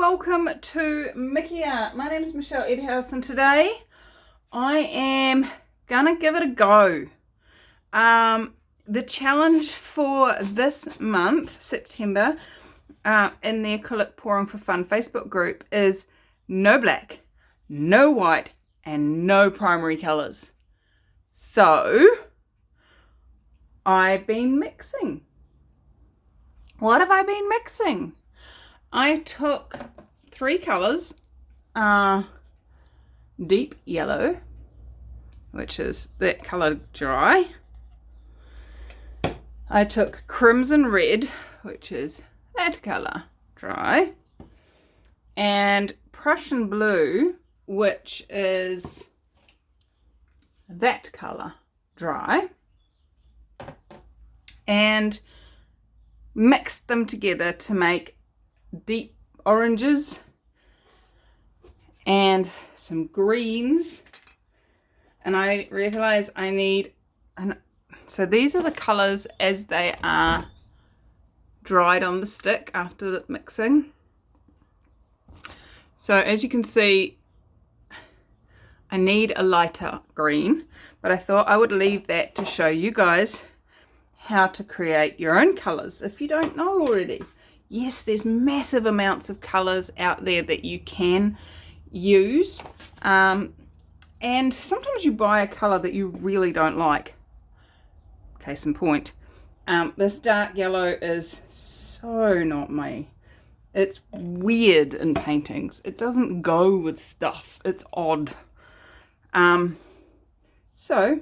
welcome to Mickey Art. My name is Michelle Edhouse and today I am gonna give it a go. The challenge for this month, September, in the Acrylic Pouring for Fun Facebook group is no black, no white, and no primary colours. So I've been mixing. What have I been mixing? I took 3 colours, deep yellow, which is that colour dry. I took crimson red, which is that colour dry, and Prussian blue, which is that colour dry, and mixed them together to make deep oranges and some greens. And I realize I need, so these are the colors as they are dried on the stick after the mixing. So as you can see, I need a lighter green, but I thought I would leave that to show you guys how to create your own colors if you don't know already. Yes, there's massive amounts of colors out there that you can use, and sometimes you buy a color that you really don't like. Case in point, this dark yellow is so not me. It's weird in paintings. It doesn't go with stuff. It's odd. So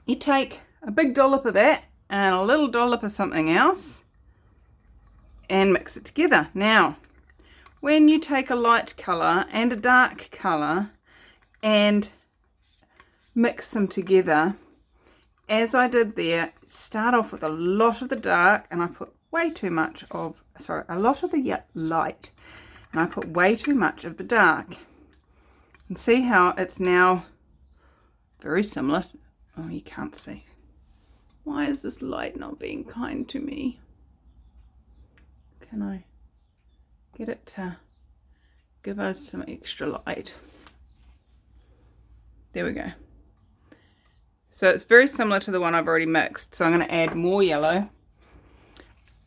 you take a big dollop of that and a little dollop of something else and mix it together. Now, when you take a light colour and a dark colour and mix them together, as I did there, start off with a lot of the dark, and I put way too much of, a lot of the light, and I put way too much of the dark. And see how it's now very similar. Oh, you can't see. Why is this light not being kind to me? Can I get it to give us some extra light? There we go. So it's very similar to the one I've already mixed. So I'm going to add more yellow.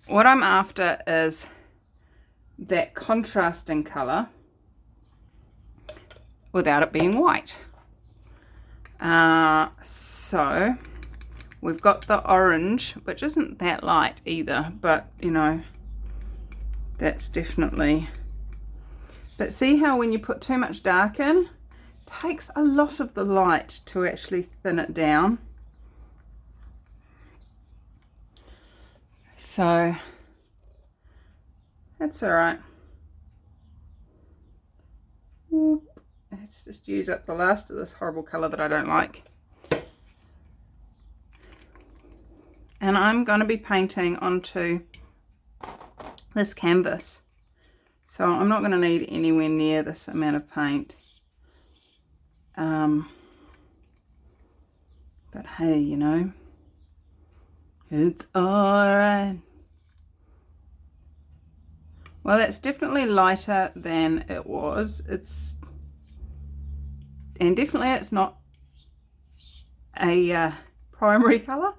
What I'm after is that contrasting colour without it being white. So we've got the orange, which isn't that light either, but you know, that's definitely, but see how when you put too much dark in, it takes a lot of the light to actually thin it down. So that's all right. Let's just use up the last of this horrible color that I don't like. And I'm going to be painting onto this canvas. So I'm not going to need anywhere near this amount of paint. But hey, you know, it's alright. Well, that's definitely lighter than it was. And definitely it's not a primary colour.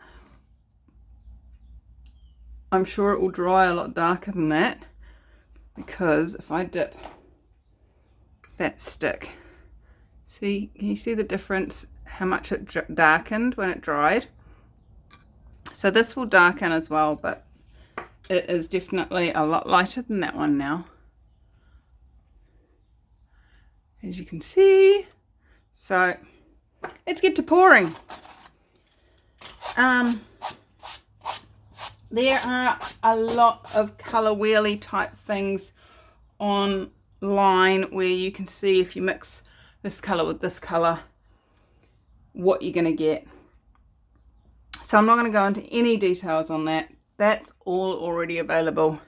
I'm sure it will dry a lot darker than that, because if I dip that stick, see, can you see the difference, how much it darkened when it dried? So this will darken as well, but it is definitely a lot lighter than that one now, as you can see. So let's get to pouring. There are a lot of colour wheelie type things online where you can see if you mix this colour with this colour what you're going to get. So I'm not going to go into any details on that. That's all already available.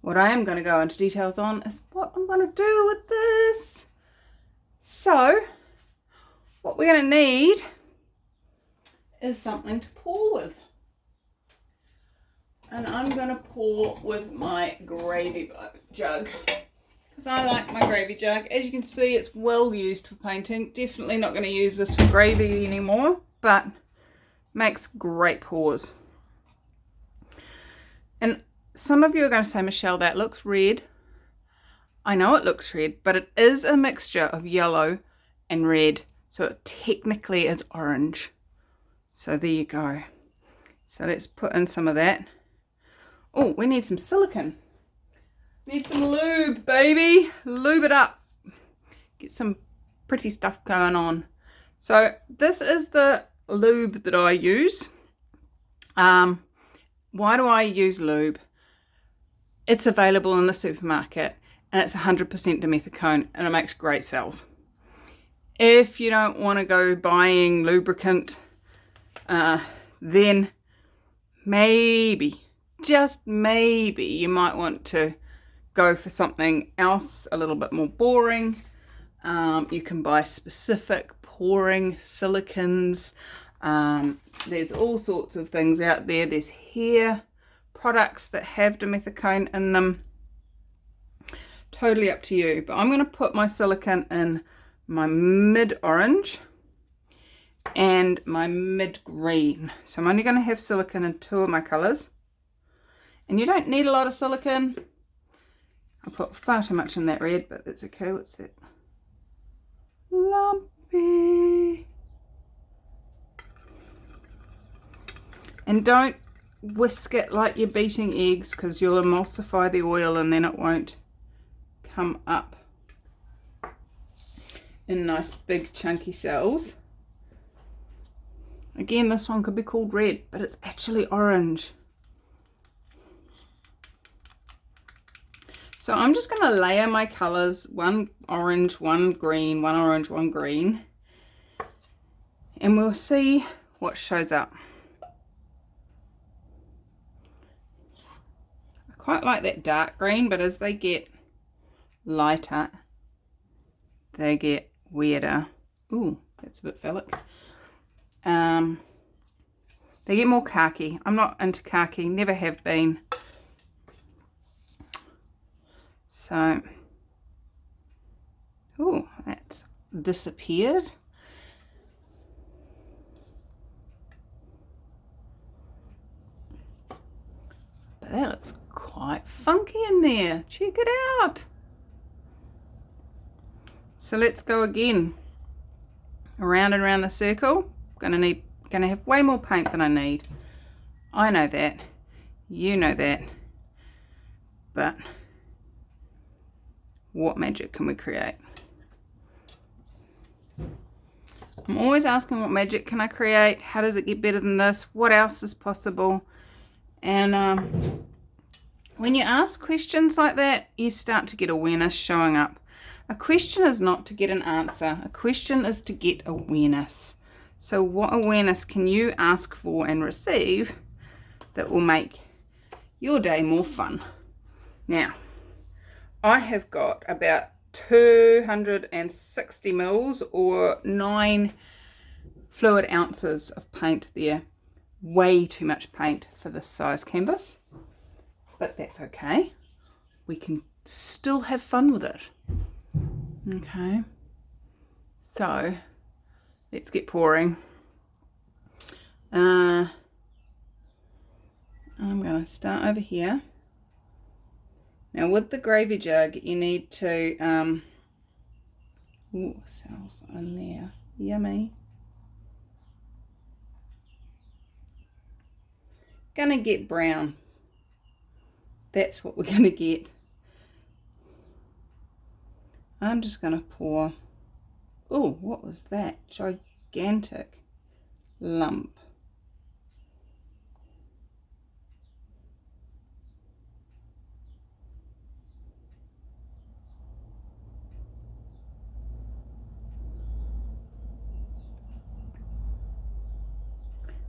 What I am going to go into details on is what I'm going to do with this. So what we're going to need is something to pour with. And I'm going to pour with my gravy jug, because I like my gravy jug. As you can see, it's well used for painting. Definitely not going to use this for gravy anymore, but makes great pours. And some of you are going to say, Michelle, that looks red. I know it looks red, but it is a mixture of yellow and red, so it technically is orange. So there you go. So let's put in some of that. Oh, we need some silicone. Need some lube, baby. Lube it up. Get some pretty stuff going on. So this is the lube that I use. Why do I use lube? It's available in the supermarket and it's 100% dimethicone and it makes great salve. If you don't want to go buying lubricant, then maybe, just maybe, you might want to go for something else a little bit more boring. You can buy specific pouring silicones. There's all sorts of things out there. There's hair products that have dimethicone in them. Totally up to you. But I'm going to put my silicone in my mid orange and my mid green. So I'm only going to have silicone in 2 of my colors. And you don't need a lot of silicone. I put far too much in that red, but that's okay. What's that? Lumpy. And don't whisk it like you're beating eggs, because you'll emulsify the oil and then it won't come up in nice big chunky cells. Again, this one could be called red, but it's actually orange. So I'm just going to layer my colors, 1 orange, 1 green, 1 orange, 1 green, and we'll see what shows up. I quite like that dark green, but as they get lighter, they get weirder. Ooh, that's a bit phallic. They get more khaki. I'm not into khaki, never have been. So, oh, that's disappeared. But that looks quite funky in there. Check it out. So let's go again. Around and around the circle. Gonna have way more paint than I need. I know that. You know that. But what magic can we create? I'm always asking, what magic can I create? How does it get better than this? What else is possible? And when you ask questions like that, you start to get awareness showing up. A question is not to get an answer. A question is to get awareness. So what awareness can you ask for and receive that will make your day more fun? Now, I have got about 260 mils or 9 fluid ounces of paint there. Way too much paint for this size canvas, but that's okay. We can still have fun with it. Okay, so let's get pouring. I'm going to start over here. Now with the gravy jug, you need to, ooh, cells in there, yummy. Gonna get brown. That's what we're gonna get. I'm just gonna pour, oh, what was that? Gigantic lump.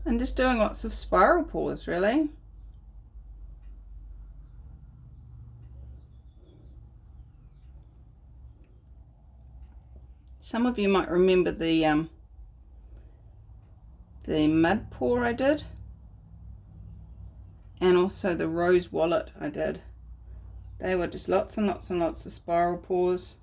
And just doing lots of spiral pours, really. Some of you might remember the mud pour I did. and also the rose wallet I did. They were just lots and lots and lots of spiral paws.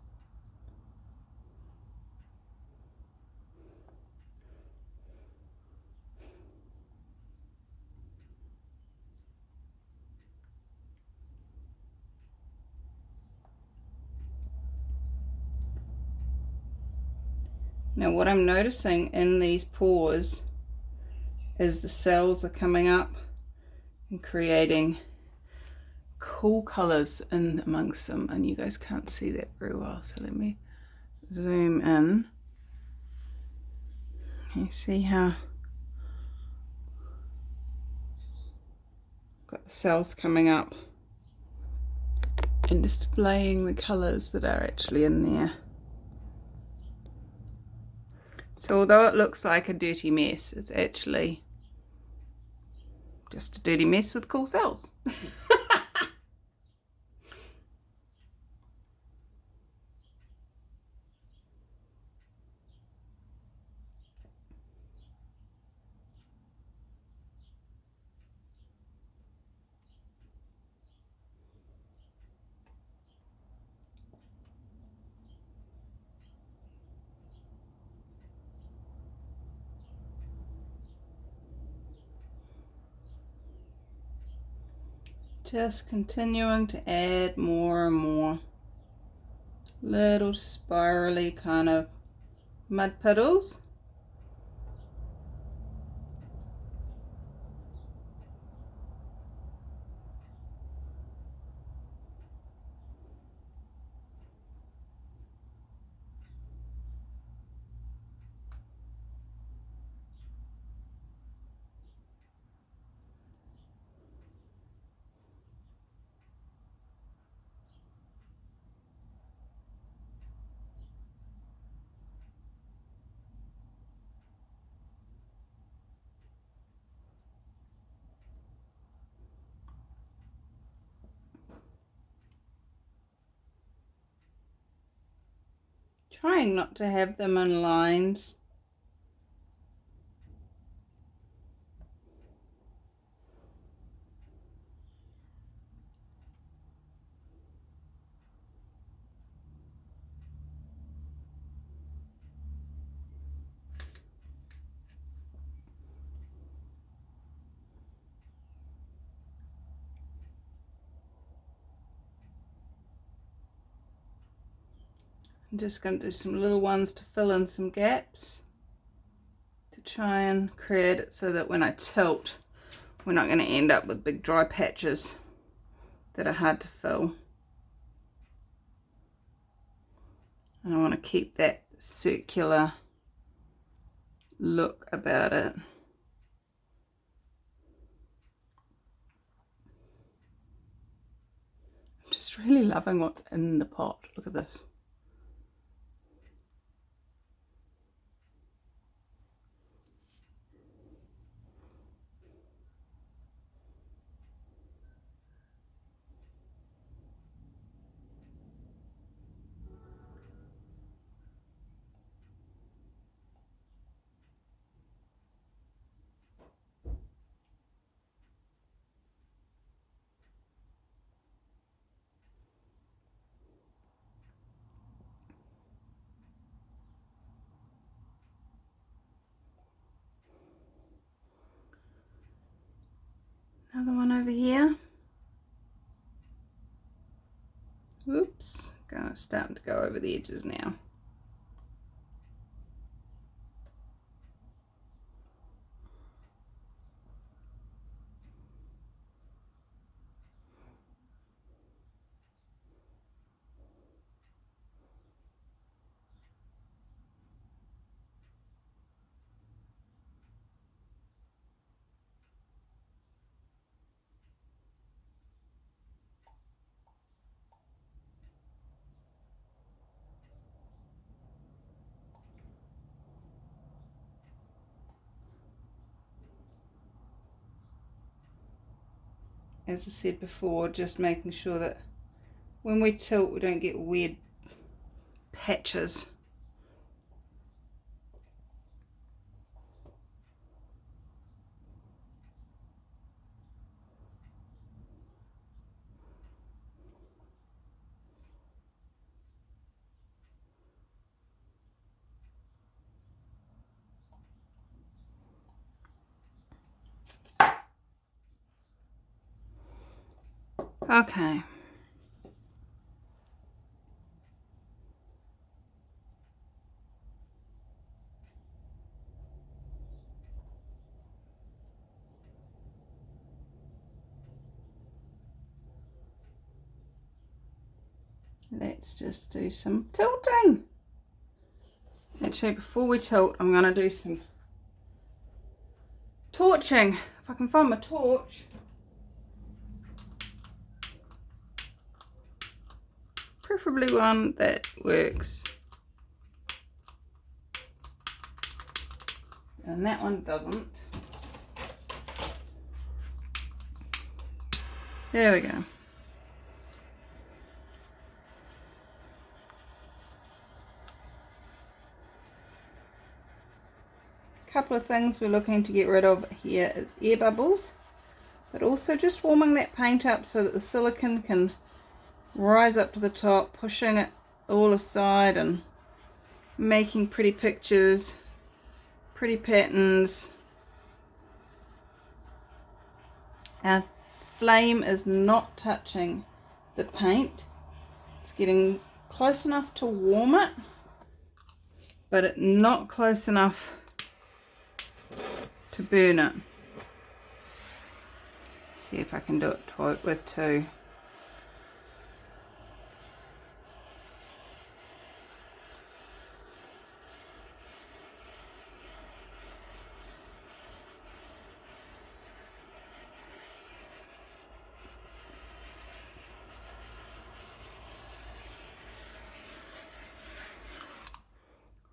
Now what I'm noticing in these paws is the cells are coming up and creating cool colors in amongst them, and you guys can't see that very well, so let me zoom in. You see how I've got the cells coming up and displaying the colors that are actually in there. So although it looks like a dirty mess, it's actually just a dirty mess with cool cells. Just continuing to add more and more little spirally kind of mud puddles. Trying not to have them in lines. I'm just going to do some little ones to fill in some gaps, to try and create it so that when I tilt, we're not going to end up with big dry patches that are hard to fill. And I want to keep that circular look about it. I'm just really loving what's in the pot. Look at this. Another one over here. Oops, starting to go over the edges now. As I said before, just making sure that when we tilt we don't get weird patches. Okay. Let's just do some tilting. Actually, before we tilt, I'm going to do some torching. If I can find my torch. Preferably one that works. And that one doesn't. There we go. Couple of things we're looking to get rid of here is air bubbles, but also just warming that paint up so that the silicone can rise up to the top, pushing it all aside and making pretty pictures, pretty patterns. Our flame is not touching the paint. It's getting close enough to warm it, but not close enough to burn it. See if I can do it with two.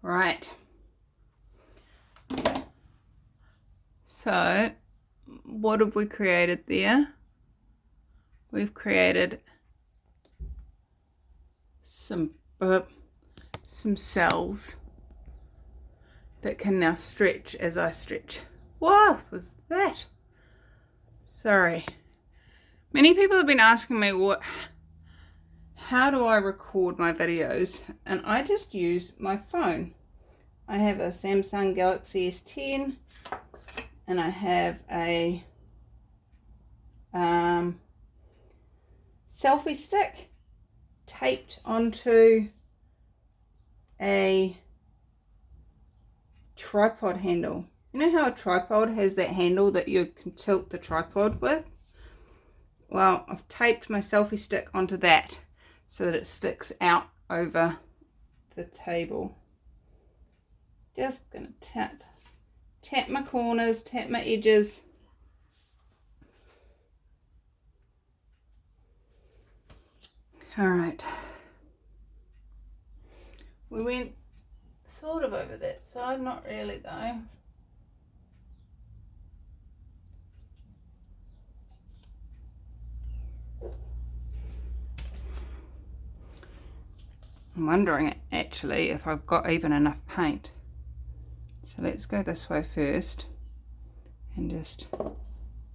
Right. So, what have we created there? We've created some cells that can now stretch as I stretch. What was that? Sorry. Many people have been asking me how do I record my videos, and I just use my phone. I have a Samsung Galaxy S10 and I have a selfie stick taped onto a tripod handle. You know how a tripod has that handle that you can tilt the tripod with? Well, I've taped my selfie stick onto that so that it sticks out over the table. Just gonna tap my corners, tap my edges. All right. We went sort of over that side, not really though. I'm wondering actually if I've got even enough paint. So let's go this way first and just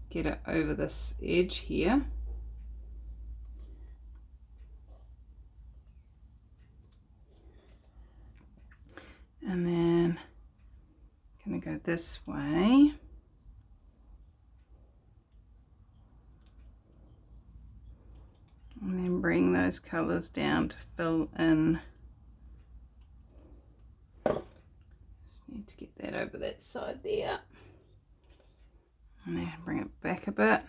get it over this edge here. And then I'm going to go this way. And then bring those colours down to fill in. Need to get that over that side there, and then bring it back a bit.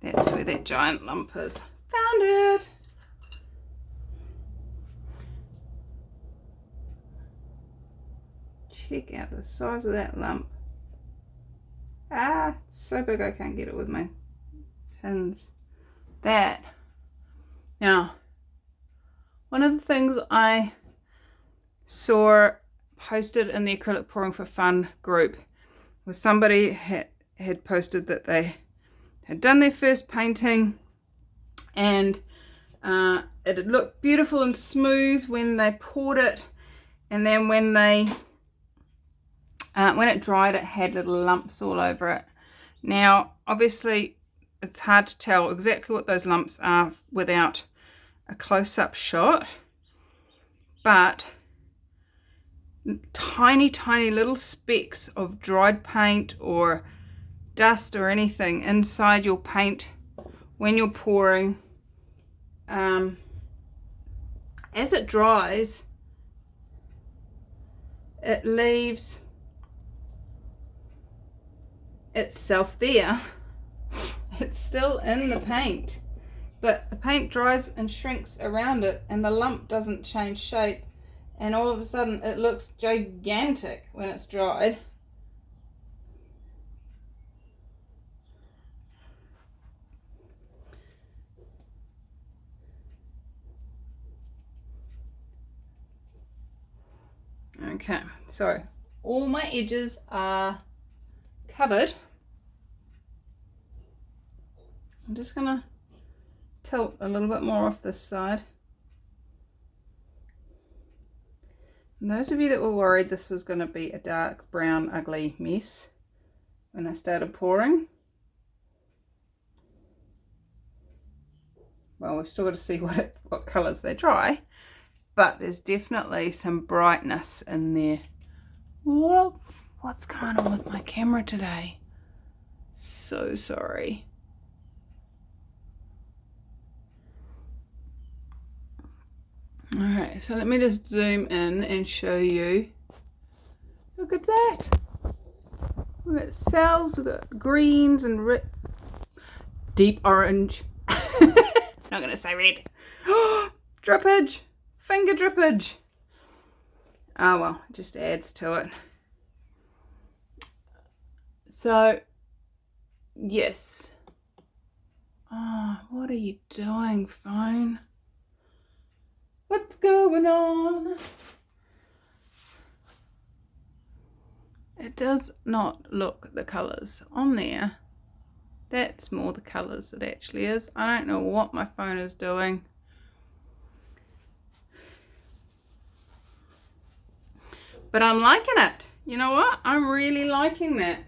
That's where that giant lump is. Found it! Check out the size of that lump. Ah, it's so big I can't get it with my pins. That. Now, one of the things I saw posted in the Acrylic Pouring for Fun group was somebody had posted that they had done their first painting and it had looked beautiful and smooth when they poured it, and then when it dried it had little lumps all over it. Now obviously it's hard to tell exactly what those lumps are without a close-up shot, but tiny little specks of dried paint or dust or anything inside your paint when you're pouring. As it dries, it leaves itself there. It's still in the paint, but the paint dries and shrinks around it, and the lump doesn't change shape, and all of a sudden it looks gigantic when it's dried. Okay, so all my edges are covered. I'm just going to tilt a little bit more off this side. And those of you that were worried this was going to be a dark brown ugly mess when I started pouring, well, we've still got to see what colours they dry, but there's definitely some brightness in there. Whoa, what's going on with my camera today? So sorry. Alright, so let me just zoom in and show you. Look at that. We've got cells, we've got greens and deep orange. Not going to say red. Drippage. Finger drippage. Oh well, it just adds to it. So, yes. Oh, what are you doing, phone? What's going on? It does not look the colours on there. That's more the colours it actually is. I don't know what my phone is doing. But I'm liking it. You know what? I'm really liking that.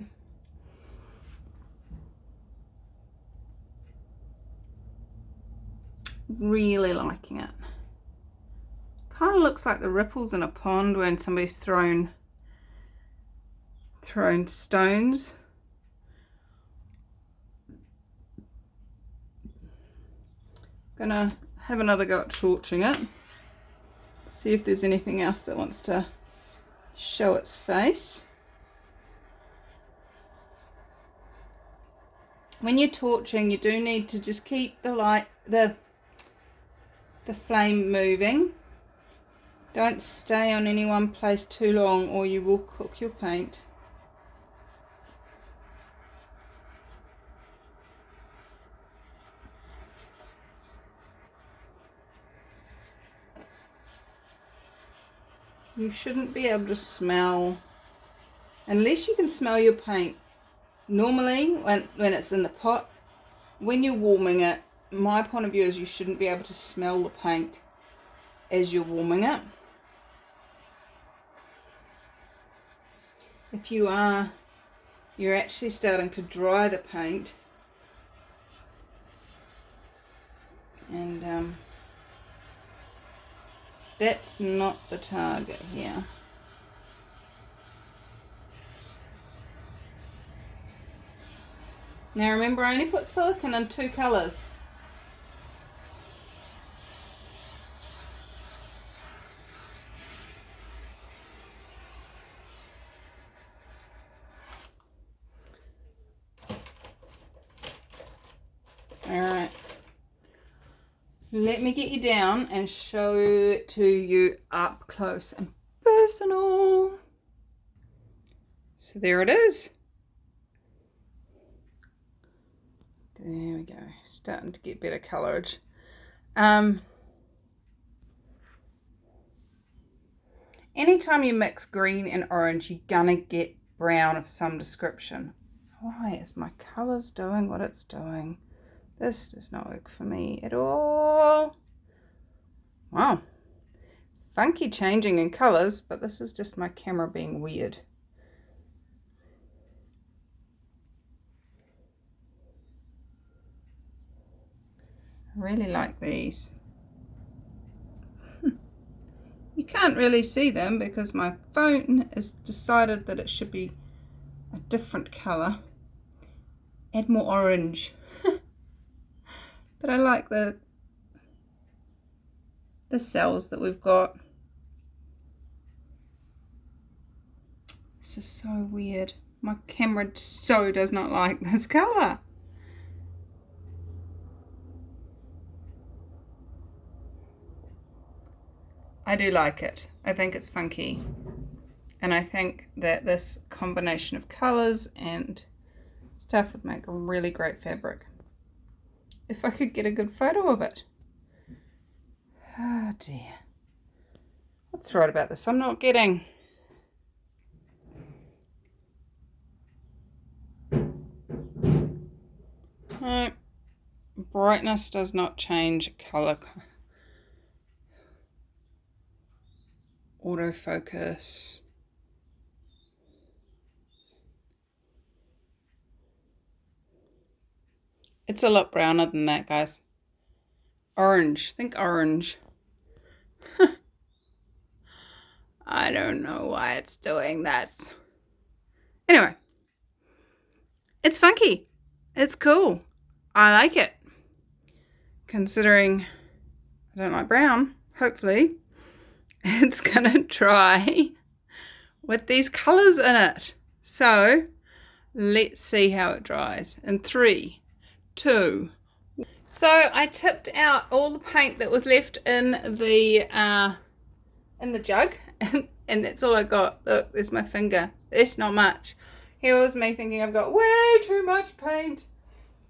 Really liking it. Kind of looks like the ripples in a pond when somebody's thrown stones. Gonna have another go at torching it. See if there's anything else that wants to show its face. When you're torching, you do need to just keep the flame moving. Don't stay on any one place too long or you will cook your paint. You shouldn't be able to smell, unless you can smell your paint. Normally, when it's in the pot, when you're warming it, my point of view is you shouldn't be able to smell the paint as you're warming it. If you are, you're actually starting to dry the paint, and that's not the target here. Now remember, I only put silicone in 2 colours. Alright. Let me get you down and show it to you up close and personal. So there it is. There we go. Starting to get better colourage. Anytime you mix green and orange, you're gonna get brown of some description. Why is my colours doing what it's doing? This does not work for me at all. Wow. Funky changing in colours, but this is just my camera being weird. I really like these. You can't really see them because my phone has decided that it should be a different colour. add more orange. But I like the cells that we've got. This is so weird. My camera so does not like this colour. I do like it. I think it's funky. And I think that this combination of colours and stuff would make a really great fabric. If I could get a good photo of it. Oh dear. What's right about this? I'm not getting. No. Brightness does not change colour. Autofocus. It's a lot browner than that, guys. Orange. Think orange. I don't know why it's doing that. Anyway. It's funky. It's cool. I like it. Considering I don't like brown, hopefully it's gonna dry with these colours in it. So let's see how it dries in 3, 2. So I tipped out all the paint that was left in the jug, and that's all I got. Look, there's my finger. It's not much. Here was me thinking I've got way too much paint,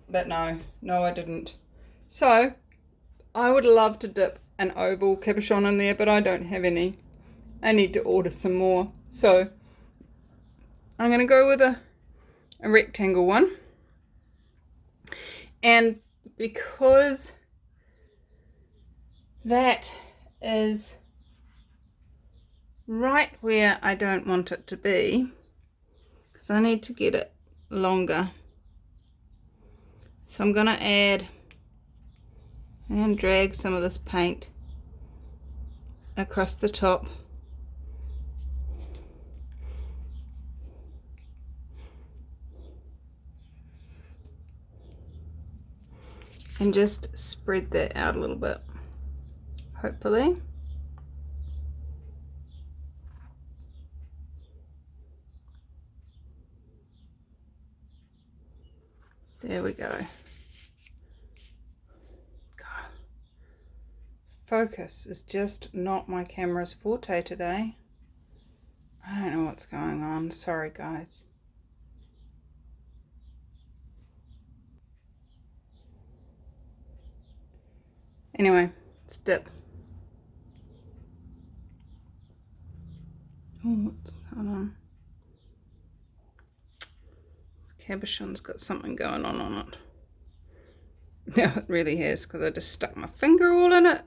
but no, I didn't. So I would love to dip an oval cabochon in there, but I don't have any. I need to order some more. So I'm going to go with a rectangle one. And because that is right where I don't want it to be, because I need to get it longer. So I'm going to add and drag some of this paint across the top. And just spread that out a little bit, hopefully. There we go. God. Focus is just not my camera's forte today. I don't know what's going on. Sorry, guys. Anyway, let's dip. Oh, what's going on? Cabochon's got something going on it. Yeah, it really has, because I just stuck my finger all in it.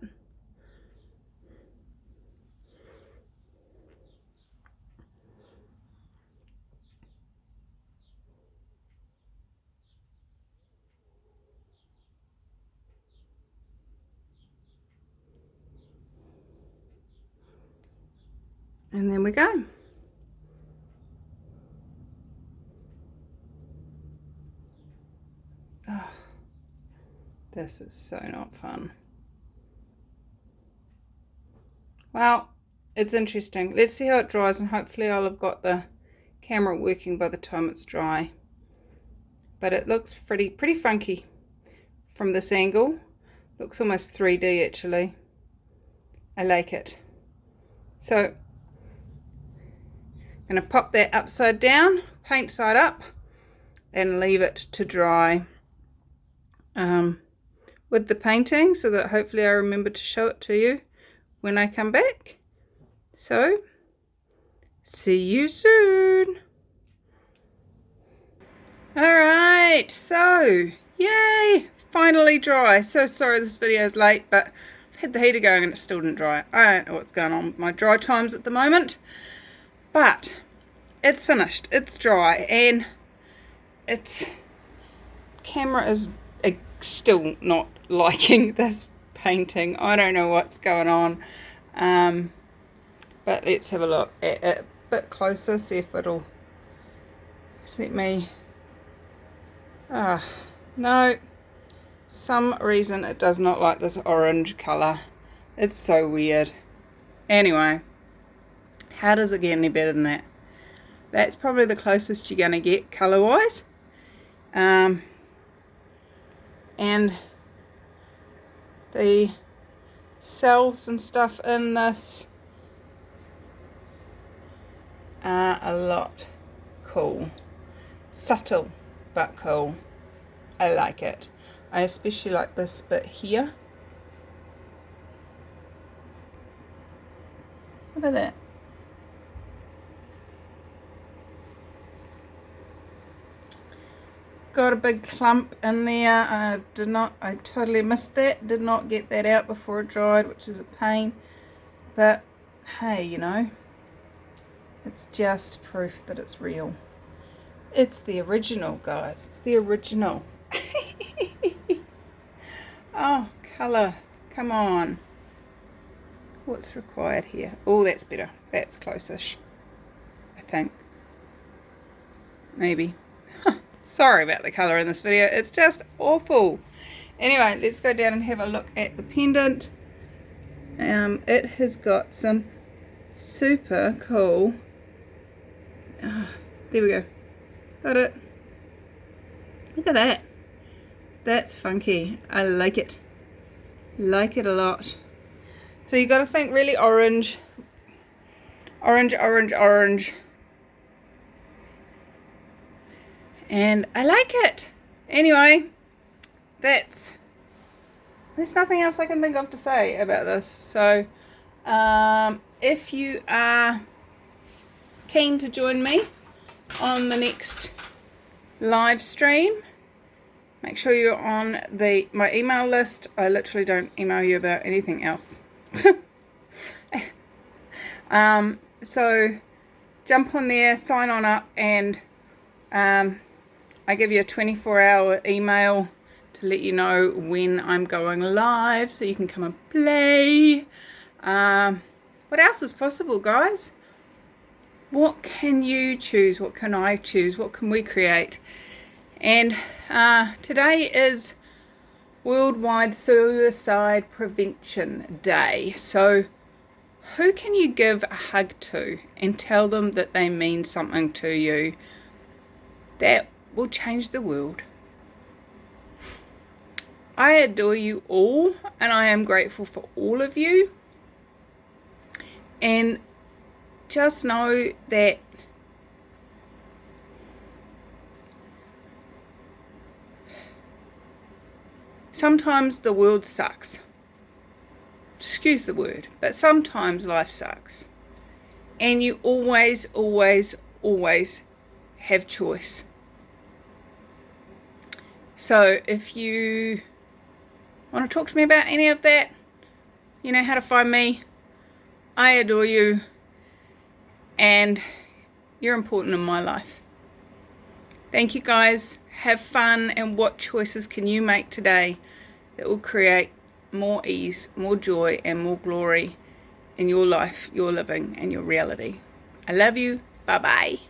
And then we go. Oh, this is so not fun. Well, it's interesting. Let's see how it dries, and hopefully I'll have got the camera working by the time it's dry. But it looks pretty funky from this angle. Looks almost 3D actually. I like it. So I'm going to pop that upside down, paint side up, and leave it to dry with the painting, so that hopefully I remember to show it to you when I come back. So see you soon. Alright, so yay, finally dry. So sorry this video is late, but I had the heater going and it still didn't dry. I don't know what's going on with my dry times at the moment, but it's finished, it's dry, and it's camera is still not liking this painting. I don't know what's going on, but let's have a look at it a bit closer, see if it'll let me. No, some reason it does not like this orange colour. It's so weird. Anyway, how does it get any better than that? That's probably the closest you're going to get colour wise. And the cells and stuff in this are a lot cool. Subtle but cool. I like it. I especially like this bit here. Look at that. Got a big clump in there. I totally missed that. Did not get that out before it dried, which is a pain. But hey, you know, it's just proof that it's real. It's the original, guys. It's the original. Oh, colour. Come on. What's required here? Oh, that's better. That's close-ish, I think. Maybe. Sorry about the colour in this video. It's just awful. Anyway, let's go down and have a look at the pendant. It has got some super cool... there we go. Got it. Look at that. That's funky. I like it. Like it a lot. So you got to think really orange. Orange, orange, orange. And I like it. Anyway, there's nothing else I can think of to say about this. So if you are keen to join me on the next live stream, make sure you're on my email list. I literally don't email you about anything else. So jump on there, sign on up, and I give you a 24-hour email to let you know when I'm going live, so you can come and play. What else is possible, guys? What can you choose? What can I choose? What can we create? And today is Worldwide Suicide Prevention Day. So who can you give a hug to and tell them that they mean something to you that will change the world? I adore you all, and I am grateful for all of you. And just know that sometimes the world sucks. Excuse the word, but sometimes life sucks. And you always, always, always have choice. So if you want to talk to me about any of that, you know how to find me. I adore you, and you're important in my life. Thank you, guys. Have fun, and what choices can you make today that will create more ease, more joy, and more glory in your life, your living, and your reality. I love you. Bye-bye.